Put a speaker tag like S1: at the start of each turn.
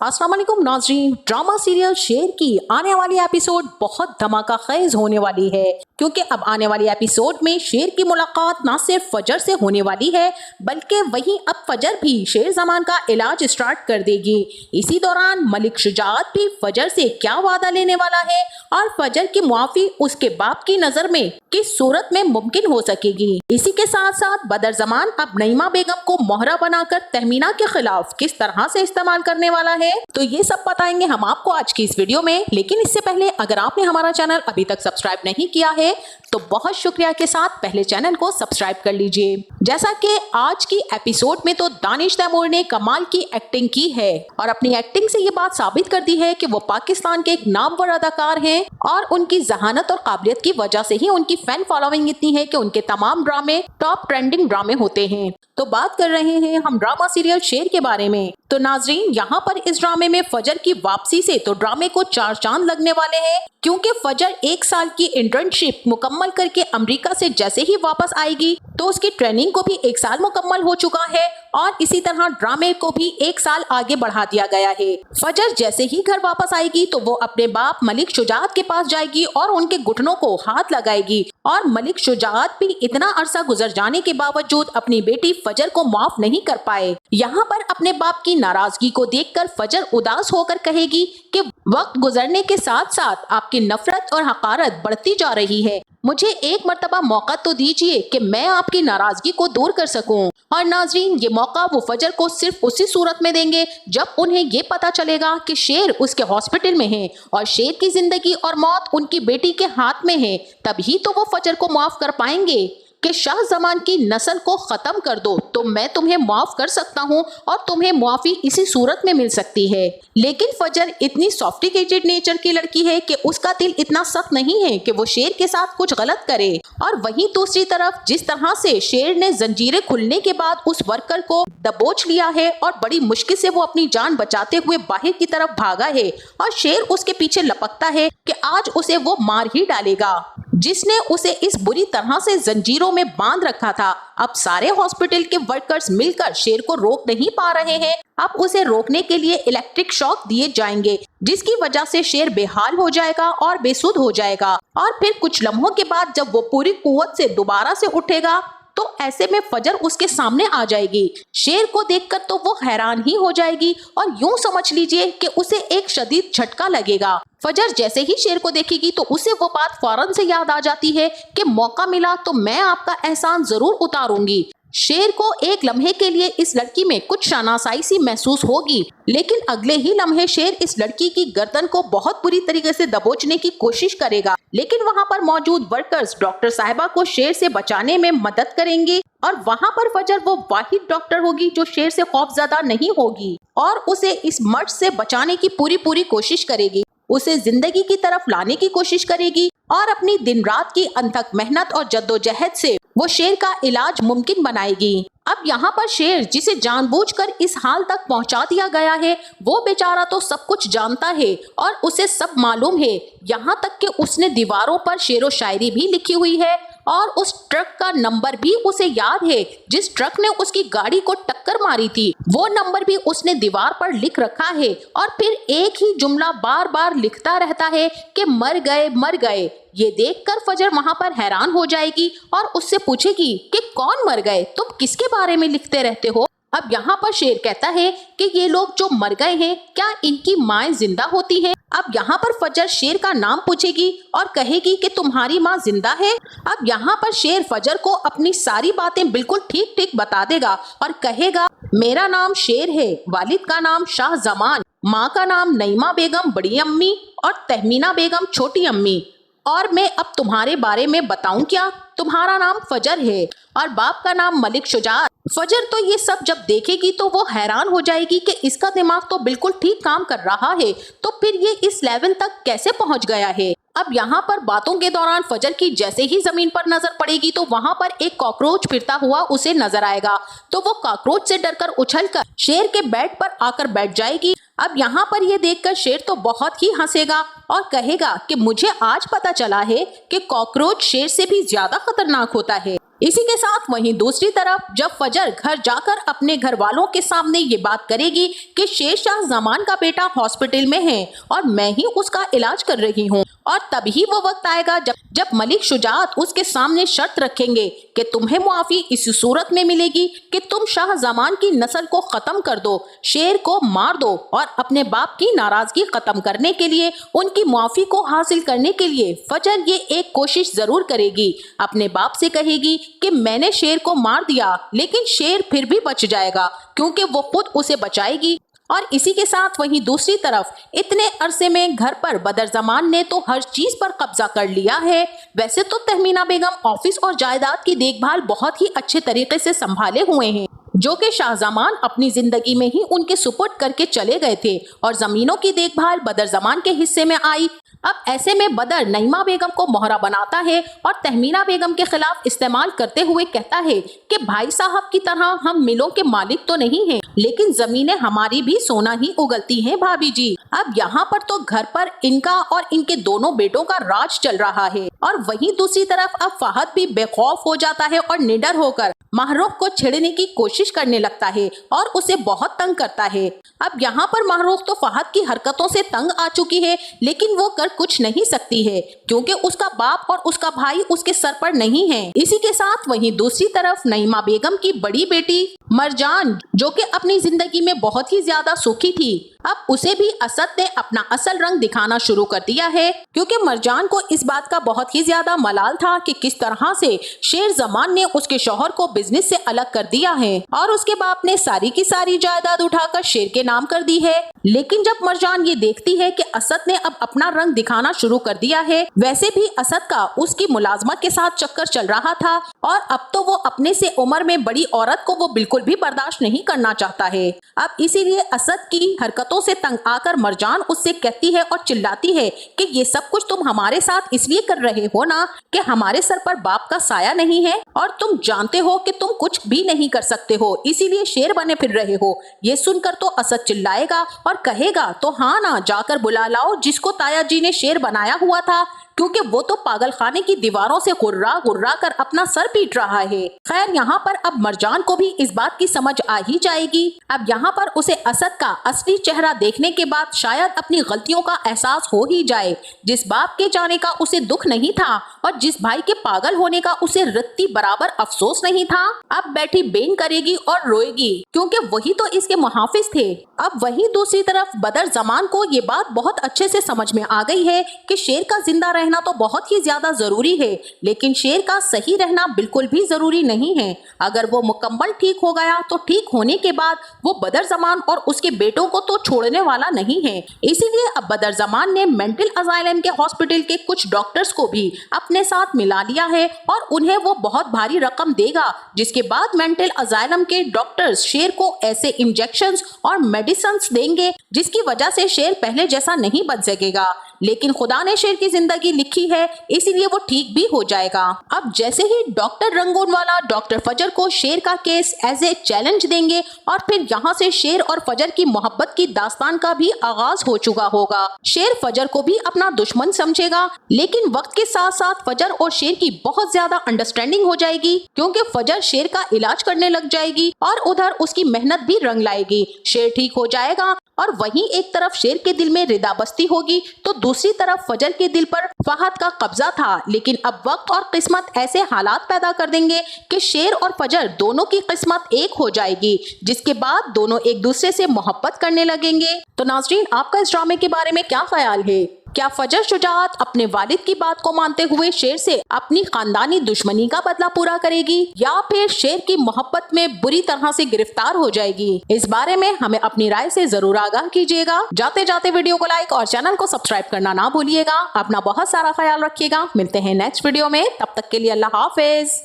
S1: अस्सलाम वालेकुम नाज़रीन। ड्रामा सीरियल शेर की आने वाली एपिसोड बहुत धमाका खेज होने वाली है, क्योंकि अब आने वाली एपिसोड में शेर की मुलाकात ना सिर्फ फजर से होने वाली है, बल्कि वहीं अब फजर भी शेर जमान का इलाज स्टार्ट कर देगी। इसी दौरान मलिक शुजाअत भी फजर से क्या वादा लेने वाला है और फजर की मुआफी उसके बाप की नजर में किस सूरत में मुमकिन हो सकेगी। इसी के साथ साथ बदर जमान अब नईमा बेगम को मोहरा बनाकर तहमीना के खिलाफ किस तरह से इस्तेमाल करने वाला है, तो ये सब बताएंगे हम आपको आज की इस वीडियो में। लेकिन इससे पहले अगर आपने हमारा चैनल अभी तक सब्सक्राइब नहीं किया है तो बहुत शुक्रिया के साथ पहले चैनल को सब्सक्राइब कर लीजिए। जैसा कि आज की एपिसोड में तो दानिश तैमूर ने कमाल की एक्टिंग की है और अपनी एक्टिंग से ये बात साबित कर दी है कि वो पाकिस्तान के एक नामवर अदाकार हैं और उनकी जहानत और काबिलियत की वजह से ही उनकी फैन फॉलोइंग इतनी है कि उनके तमाम ड्रामे टॉप ट्रेंडिंग ड्रामे होते हैं। तो बात कर रहे हैं हम ड्रामा सीरियल शेर के बारे में। तो नाजरीन, यहाँ पर इस ड्रामे में फजर की वापसी से तो ड्रामे को 4 चांद लगने वाले हैं, क्योंकि फजर 1 साल की इंटर्नशिप मुकम्मल करके अमेरिका से जैसे ही वापस आएगी तो उसकी ट्रेनिंग को भी 1 साल मुकम्मल हो चुका है और इसी तरह ड्रामे को भी 1 साल आगे बढ़ा दिया गया है। फजर जैसे ही घर वापस आएगी तो वो अपने बाप मलिक शुजाअत के पास जाएगी और उनके घुटनों को हाथ लगाएगी और मलिक शुजाअत भी इतना अरसा गुजर जाने के बावजूद अपनी बेटी फजर को माफ नहीं कर पाए। यहाँ पर अपने बाप की नाराजगी को देखकर फजर उदास होकर कहेगी कि वक्त गुजरने के साथ साथ आपकी नफरत और हकारत बढ़ती जा रही है, मुझे एक मर्तबा मौका तो दीजिए कि मैं आपकी नाराजगी को दूर कर सकूं। और नाजरीन, ये मौका वो फजर को सिर्फ उसी सूरत में देंगे जब उन्हें ये पता चलेगा कि शेर उसके हॉस्पिटल में है और शेर की जिंदगी और मौत उनकी बेटी के हाथ में है। तभी तो वो फजर को माफ कर पाएंगे कि शाह जमान की नस्ल को खत्म कर दो तो मैं तुम्हें माफ कर सकता हूँ और तुम्हें मुआफी इसी सूरत में मिल सकती है। लेकिन फजर इतनी सॉफ्टिकेटेड नेचर की लड़की है कि उसका दिल इतना सख्त नहीं है कि वो शेर के साथ कुछ गलत करे। और वहीं दूसरी तरफ जिस तरह से शेर ने जंजीरें खुलने के बाद उस वर्कर को दबोच लिया है और बड़ी मुश्किल से वो अपनी जान बचाते हुए बाहर की तरफ भागा है और शेर उसके पीछे लपकता है कि आज उसे वो मार ही डालेगा, जिसने उसे इस बुरी तरह से जंजीरों में बांध रखा था। अब सारे हॉस्पिटल के वर्कर्स मिलकर शेर को रोक नहीं पा रहे हैं। अब उसे रोकने के लिए इलेक्ट्रिक शॉक दिए जाएंगे, जिसकी वजह से शेर बेहाल हो जाएगा और बेसुध हो जाएगा। और फिर कुछ लम्हों के बाद जब वो पूरी कुव्वत से दोबारा से उठेगा तो ऐसे में फजर उसके सामने आ जाएगी। शेर को देखकर तो वो हैरान ही हो जाएगी और यूं समझ लीजिए कि उसे एक शदीद झटका लगेगा। फजर जैसे ही शेर को देखेगी तो उसे वो बात फौरन से याद आ जाती है कि मौका मिला तो मैं आपका एहसान जरूर उतारूंगी। शेर को एक लम्हे के लिए इस लड़की में कुछ शनासाई सी महसूस होगी, लेकिन अगले ही लम्हे शेर इस लड़की की गर्दन को बहुत बुरी तरीके से दबोचने की कोशिश करेगा। लेकिन वहां पर मौजूद वर्कर्स डॉक्टर साहिबा को शेर से बचाने में मदद करेंगे और वहां पर फजर वो वाहिद डॉक्टर होगी जो शेर से खौफजदा नहीं होगी और उसे इस मर्ज से बचाने की पूरी कोशिश करेगी, उसे जिंदगी की तरफ लाने की कोशिश करेगी और अपनी दिन रात की अनथक मेहनत और जद्दोजहद से वो शेर का इलाज मुमकिन बनाएगी। अब यहाँ पर शेर, जिसे जानबूझकर इस हाल तक पहुँचा दिया गया है, वो बेचारा तो सब कुछ जानता है और उसे सब मालूम है। यहाँ तक कि उसने दीवारों पर शेरो शायरी भी लिखी हुई है और उस ट्रक का नंबर भी उसे याद है जिस ट्रक ने उसकी गाड़ी को टक्कर मारी थी। वो नंबर भी उसने दीवार पर लिख रखा है और फिर एक ही जुमला बार बार लिखता रहता है कि मर गए मर गए। ये देखकर फजर वहां पर हैरान हो जाएगी और उससे पूछेगी कि कौन मर गए, तुम किसके बारे में लिखते रहते हो। अब यहाँ पर शेर कहता है कि ये लोग जो मर गए हैं, क्या इनकी माएं जिंदा होती हैं? अब यहाँ पर फजर शेर का नाम पूछेगी और कहेगी कि तुम्हारी माँ जिंदा है। अब यहाँ पर शेर फजर को अपनी सारी बातें बिल्कुल ठीक ठीक बता देगा और कहेगा, मेरा नाम शेर है, वालिद का नाम शाह जमान, माँ का नाम नईमा बेगम बड़ी अम्मी और तहमीना बेगम छोटी अम्मी, और मैं अब तुम्हारे बारे में बताऊं क्या, तुम्हारा नाम फजर है और बाप का नाम मलिक शुजाअत। फजर तो ये सब जब देखेगी तो वो हैरान हो जाएगी कि इसका दिमाग तो बिल्कुल ठीक काम कर रहा है, तो फिर ये इस लेवल तक कैसे पहुंच गया है। अब यहाँ पर बातों के दौरान फजर की जैसे ही जमीन पर नजर पड़ेगी तो वहां पर एक कॉकरोच फिरता हुआ उसे नजर आएगा, तो वो कॉकरोच से डरकर उछलकर शेर के बेड पर आकर बैठ जाएगी। अब यहाँ पर ये देखकर शेर तो बहुत ही हंसेगा और कहेगा कि मुझे आज पता चला है कि कॉकरोच शेर से भी ज्यादा खतरनाक होता है। इसी के साथ वहीं दूसरी तरफ जब फजर घर जाकर अपने घर वालों के सामने ये बात करेगी कि शेरशाह जमान का बेटा हॉस्पिटल में है और मैं ही उसका इलाज कर रही हूँ, और तभी वो वक्त आएगा जब मलिक शुजात उसके सामने शर्त रखेंगे कि तुम्हें मुआफी इसी सूरत में मिलेगी कि तुम शाह जमान की नस्ल को खत्म कर दो, शेर को मार दो, और अपने बाप की नाराजगी खत्म करने के लिए, उनकी मुआफी को हासिल करने के लिए फजर ये एक कोशिश जरूर करेगी। अपने बाप से कहेगी कि मैंने शेर को मार दिया, लेकिन शेर फिर भी बच जाएगा क्योंकि वो खुद उसे बचाएगी। और इसी के साथ वहीं दूसरी तरफ इतने अरसे में घर पर बदर जमान ने तो हर चीज पर कब्जा कर लिया है। वैसे तो तहमीना बेगम ऑफिस और जायदाद की देखभाल बहुत ही अच्छे तरीके से संभाले हुए हैं, जो कि शाहजमान अपनी जिंदगी में ही उनके सुपुर्द करके चले गए थे, और जमीनों की देखभाल बदर जमान के हिस्से में आई। अब ऐसे में बदर नईमा बेगम को मोहरा बनाता है और तहमीना बेगम के खिलाफ इस्तेमाल करते हुए कहता है कि भाई साहब की तरह हम मिलों के मालिक तो नहीं हैं, लेकिन जमीनें हमारी भी सोना ही उगलती हैं भाभी जी। अब यहाँ पर तो घर पर इनका और इनके दोनों बेटों का राज चल रहा है, और वहीं दूसरी तरफ अब फहद भी बेखौफ हो जाता है और निडर होकर महरूख को छेड़ने की कोशिश करने लगता है और उसे बहुत तंग करता है। अब यहाँ पर महरूख तो फहद की हरकतों से तंग आ चुकी है, लेकिन वो कर कुछ नहीं सकती है क्योंकि उसका बाप और उसका भाई उसके सर पर नहीं है। इसी के साथ वहीं दूसरी तरफ नईमा बेगम की बड़ी बेटी मरजान, जो कि अपनी जिंदगी में बहुत ही ज्यादा सुखी थी, अब उसे भी असद ने अपना असल रंग दिखाना शुरू कर दिया है, क्योंकि मरजान को इस बात का बहुत ही ज्यादा मलाल था कि किस तरह से शेर जमान ने उसके शौहर को बिजनेस से अलग कर दिया है और उसके बाप ने सारी की सारी जायदाद उठाकर शेर के नाम कर दी है। लेकिन जब मरजान ये देखती है कि असद ने अब अपना रंग दिखाना शुरू कर दिया है, वैसे भी असद का उसकी मुलाजमत के साथ चक्कर चल रहा था और अब तो वो अपने से उम्र में बड़ी औरत को वो बिल्कुल भी बर्दाश्त नहीं करना चाहता है। अब इसीलिए असद की हरकतों से तंग आकर मरजान उससे कहती है और चिल्लाती है कि ये सब कुछ तुम हमारे साथ इसलिए कर रहे हो ना कि हमारे सर पर बाप का साया नहीं है और तुम जानते हो कि तुम कुछ भी नहीं कर सकते हो, इसीलिए शेर बने फिर रहे हो। ये सुनकर तो असद चिल्लाएगा और कहेगा तो हाँ ना, जाकर बुला लाओ जिसको ताया जी ने शेर बनाया हुआ था, क्योंकि वो तो पागल खाने की दीवारों से गुर्रा गुर्रा कर अपना सर पीट रहा है। खैर यहाँ पर अब मरजान को भी इस बात की समझ आ ही जाएगी। अब यहाँ पर उसे असद का असली चेहरा देखने के बाद शायद अपनी गलतियों का एहसास हो ही जाए। जिस बाप के जाने का उसे दुख नहीं था और जिस भाई के पागल होने का उसे रत्ती बराबर अफसोस नहीं था, अब बैठी बेन करेगी और रोएगी क्योंकि वही तो इसके मुहाफिज थे। अब वही दूसरी तरफ बदर जमान को ये बात बहुत अच्छे से समझ में आ गई है कि शेर का जिंदा रहना तो बहुत ही ज्यादा जरूरी है, लेकिन शेर का सही रहना बिल्कुल भी जरूरी नहीं है। अगर वो मुकम्मल ठीक हो गया तो ठीक होने के बाद वो बदर जमान और उसके बेटों को तो छोड़ने वाला नहीं है। इसीलिए अब बदर जमान ने मेंटल असाइलम के हॉस्पिटल के कुछ डॉक्टर्स को भी अपने साथ मिला लिया है और उन्हें वो बहुत भारी रकम देगा, जिसके बाद मेंटल असाइलम के डॉक्टर्स शेर को ऐसे इंजेक्शंस और मेडिसिन देंगे जिसकी वजह से शेर पहले जैसा नहीं बन सकेगा। लेकिन खुदा ने शेर की जिंदगी लिखी है, इसीलिए वो ठीक भी हो जाएगा। अब जैसे ही डॉक्टर रंगून वाला डॉक्टर फजर को शेर का केस एज ए चैलेंज देंगे और फिर यहाँ से शेर और फजर की मोहब्बत की दास्तान का भी आगाज हो चुका होगा। शेर फजर को भी अपना दुश्मन समझेगा, लेकिन वक्त के साथ साथ फजर और शेर की बहुत ज्यादा अंडरस्टैंडिंग हो जाएगी, क्योंकि फजर शेर का इलाज करने लग जाएगी और उधर उसकी मेहनत भी रंग लाएगी। शेर ठीक हो जाएगा और वहीं एक तरफ शेर के दिल में रिदा बस्ती होगी तो दूसरी तरफ फजर के दिल पर फहद का कब्जा था। लेकिन अब वक्त और किस्मत ऐसे हालात पैदा कर देंगे कि शेर और फजर दोनों की किस्मत एक हो जाएगी, जिसके बाद दोनों एक दूसरे से मोहब्बत करने लगेंगे। तो नाज़रीन, आपका इस ड्रामे के बारे में क्या ख्याल है? क्या फजर शुजात अपने वालिद की बात को मानते हुए शेर से अपनी खानदानी दुश्मनी का बदला पूरा करेगी या फिर शेर की मोहब्बत में बुरी तरह से गिरफ्तार हो जाएगी? इस बारे में हमें अपनी राय से जरूर आगाह कीजिएगा। जाते जाते वीडियो को लाइक और चैनल को सब्सक्राइब करना ना भूलिएगा। अपना बहुत सारा ख्याल रखिएगा। मिलते हैं नेक्स्ट वीडियो में, तब तक के लिए अल्लाह हाफिज।